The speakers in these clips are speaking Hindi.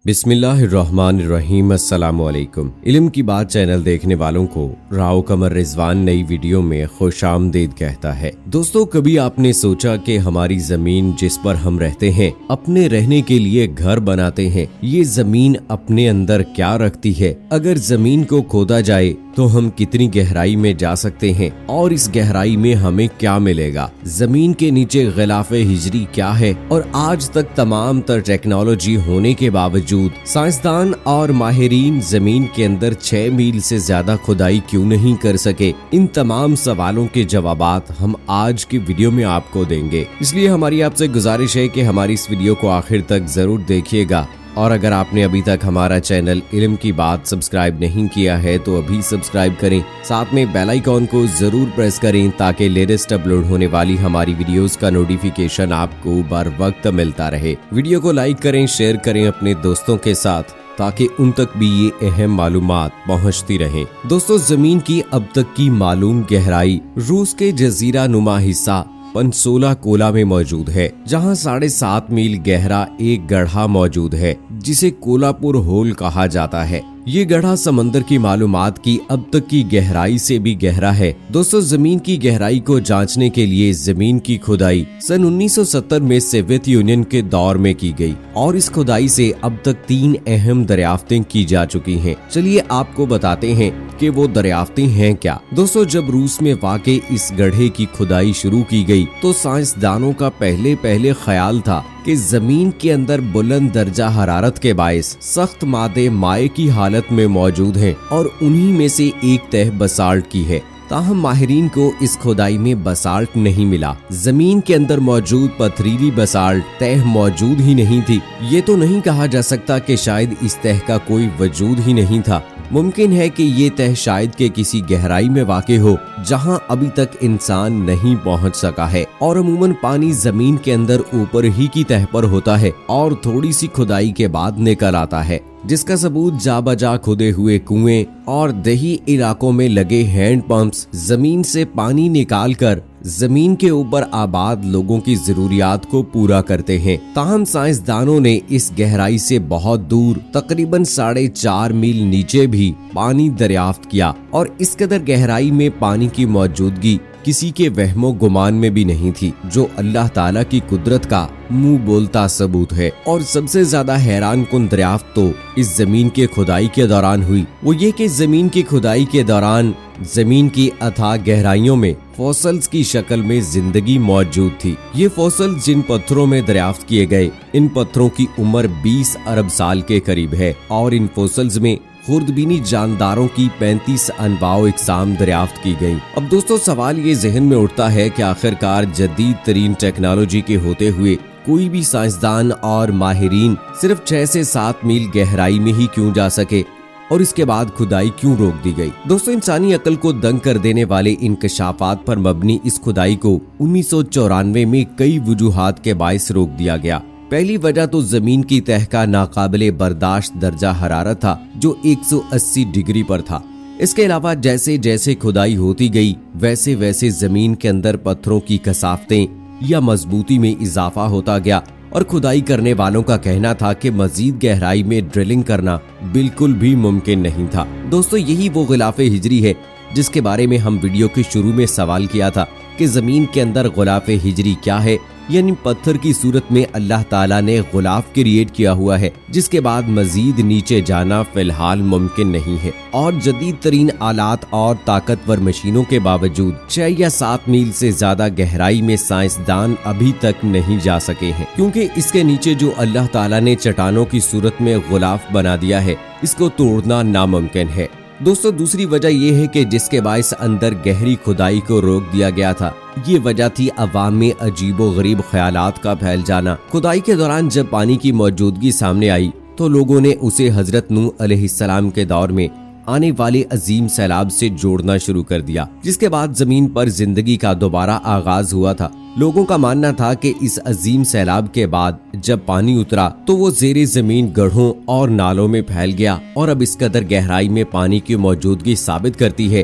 बिस्मिल्लाहिर्रहमानिर्रहीम अस्सलामुअलैकुम। इल्म की बात चैनल देखने वालों को राव कमर रिजवान नई वीडियो में खुशामदीद कहता है। दोस्तों, कभी आपने सोचा कि हमारी जमीन जिस पर हम रहते हैं, अपने रहने के लिए घर बनाते हैं, ये जमीन अपने अंदर क्या रखती है? अगर जमीन को खोदा जाए तो हम कितनी गहराई में जा सकते हैं और इस गहराई में हमें क्या मिलेगा? जमीन के नीचे गिलाफे हिजरी क्या है? और आज तक तमाम तर टेक्नोलॉजी होने के बावजूद साइंसदान और माहिरीन जमीन के अंदर 6 मील से ज्यादा खुदाई क्यों नहीं कर सके? इन तमाम सवालों के जवाबात हम आज की वीडियो में आपको देंगे। इसलिए हमारी आपसे गुजारिश है कि हमारी इस वीडियो को आखिर तक जरूर देखिएगा। और अगर आपने अभी तक हमारा चैनल इल्म की बात सब्सक्राइब नहीं किया है तो अभी सब्सक्राइब करें, साथ में बेल आइकॉन को जरूर प्रेस करें ताकि लेटेस्ट अपलोड होने वाली हमारी वीडियोस का नोटिफिकेशन आपको बर वक्त मिलता रहे। वीडियो को लाइक करें, शेयर करें अपने दोस्तों के साथ ताकि उन तक भी ये अहम मालूमात पहुंचती रहें। दोस्तों, जमीन की अब तक की मालूम गहराई रूस के जजीरा नुमा हिस्सा पनसोला कोला में मौजूद है, जहां 7.5 मील गहरा एक गड्ढा मौजूद है जिसे कोलापुर होल कहा जाता है। ये गड्ढा समंदर की मालूमात की अब तक की गहराई से भी गहरा है। दोस्तों, जमीन की गहराई को जांचने के लिए जमीन की खुदाई सन 1970 में सोवियत यूनियन के दौर में की गई और इस खुदाई से अब तक 3 अहम दरियाफ्तें की जा चुकी हैं। चलिए आपको बताते हैं कि वो दरियाफ्तें हैं क्या। दोस्तों, जब रूस में वाक़ई इस गड्ढे की खुदाई शुरू की गई तो साइंसदानों का पहले ख्याल था कि जमीन के अंदर बुलंद दर्जा हरारत के बायस सख्त मादे माए की हालत में मौजूद हैं और उन्हीं में से एक तह बसाल्ट की है। ताहम माहिरीन को इस खुदाई में बसाल्ट नहीं मिला। जमीन के अंदर मौजूद पथरीली बसाल्ट तह मौजूद ही नहीं थी। ये तो नहीं कहा जा सकता कि शायद इस तह का कोई वजूद ही नहीं था। मुमकिन है कि ये तह शायद के किसी गहराई में वाक़ई हो जहां अभी तक इंसान नहीं पहुंच सका है। और अमूमन पानी जमीन के अंदर ऊपर ही की तह पर होता है और थोड़ी सी खुदाई के बाद निकल आता है, जिसका सबूत जा बजा खुदे हुए कुएं और दही इलाकों में लगे हैंड पंप्स जमीन से पानी निकाल कर जमीन के ऊपर आबाद लोगों की जरूरियात को पूरा करते हैं। ताहम साइंसदानों ने इस गहराई से बहुत दूर तकरीबन 4.5 मील नीचे भी पानी दरियाफ्त किया और इस कदर गहराई में पानी की मौजूदगी किसी के वहमो गुमान में भी नहीं थी, जो अल्लाह ताला की कुदरत का मुंह बोलता सबूत है। और सबसे ज्यादा हैरान कुन दरियाफ्त तो इस जमीन के खुदाई के दौरान हुई, वो ये कि जमीन की खुदाई के दौरान जमीन की अथाह गहराइयों में फॉसल्स की शक्ल में जिंदगी मौजूद थी। ये फॉसल जिन पत्थरों में दरियाफ्त किए गए, इन पत्थरों की उम्र 20 अरब साल के करीब है और इन फॉसल्स में खुर्दबीनी जानदारों की 35 अनवाओ इकसाम दरियाफ्त की गई। अब दोस्तों, सवाल ये जहन में उठता है कि आखिरकार जदीद तरीन टेक्नोलॉजी के होते हुए कोई भी साइंसदान और माहिरीन सिर्फ 6 से 7 मील गहराई में ही क्यों जा सके और इसके बाद खुदाई क्यों रोक दी गई? दोस्तों, इंसानी अकल को दंग कर देने वाले इंकशाफात पर मबनी इस खुदाई को 1994 में कई वजूहात के बायस रोक दिया गया। पहली वजह तो जमीन की तह का नाकाबिले बर्दाश्त दर्जा हरारत था जो 180 डिग्री पर था। इसके अलावा जैसे जैसे खुदाई होती गई वैसे वैसे जमीन के अंदर पत्थरों की कसाफतें या मजबूती में इजाफा होता गया और खुदाई करने वालों का कहना था कि मजीद गहराई में ड्रिलिंग करना बिल्कुल भी मुमकिन नहीं था। दोस्तों, यही वो गिलाफे हिजरी है जिसके बारे में हम वीडियो के शुरू में सवाल किया था कि जमीन के अंदर गिलाफे हिजरी क्या है। यानी पत्थर की सूरत में अल्लाह ताला ने गुलाफ क्रिएट किया हुआ है जिसके बाद मजीद नीचे जाना फिलहाल मुमकिन नहीं है। और जदीद तरीन आलात और ताकतवर मशीनों के बावजूद 6 या 7 मील से ज्यादा गहराई में साइंसदान अभी तक नहीं जा सके हैं, क्योंकि इसके नीचे जो अल्लाह ताला ने चट्टानों की सूरत में गुलाफ बना दिया है, इसको तोड़ना नामुमकिन है। दोस्तों, दूसरी वजह यह है कि जिसके बायस अंदर गहरी खुदाई को रोक दिया गया था, ये वजह थी अवाम में अजीबो गरीब ख्यालात का फैल जाना। खुदाई के दौरान जब पानी की मौजूदगी सामने आई तो लोगों ने उसे हजरत नूह अलैहिस्सलाम के दौर में आने वाले अजीम सैलाब से जोड़ना शुरू कर दिया, जिसके बाद जमीन पर जिंदगी का दोबारा आगाज हुआ था। लोगों का मानना था कि इस अजीम सैलाब के बाद जब पानी उतरा तो वो ज़ेरे जमीन गढ़ों और नालों में फैल गया और अब इस कदर गहराई में पानी की मौजूदगी साबित करती है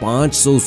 500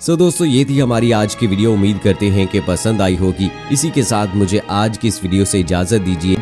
सो दोस्तों ये थी हमारी आज की वीडियो। उम्मीद करते हैं कि पसंद आई होगी। इसी के साथ मुझे आज की इस वीडियो से इजाजत दीजिए।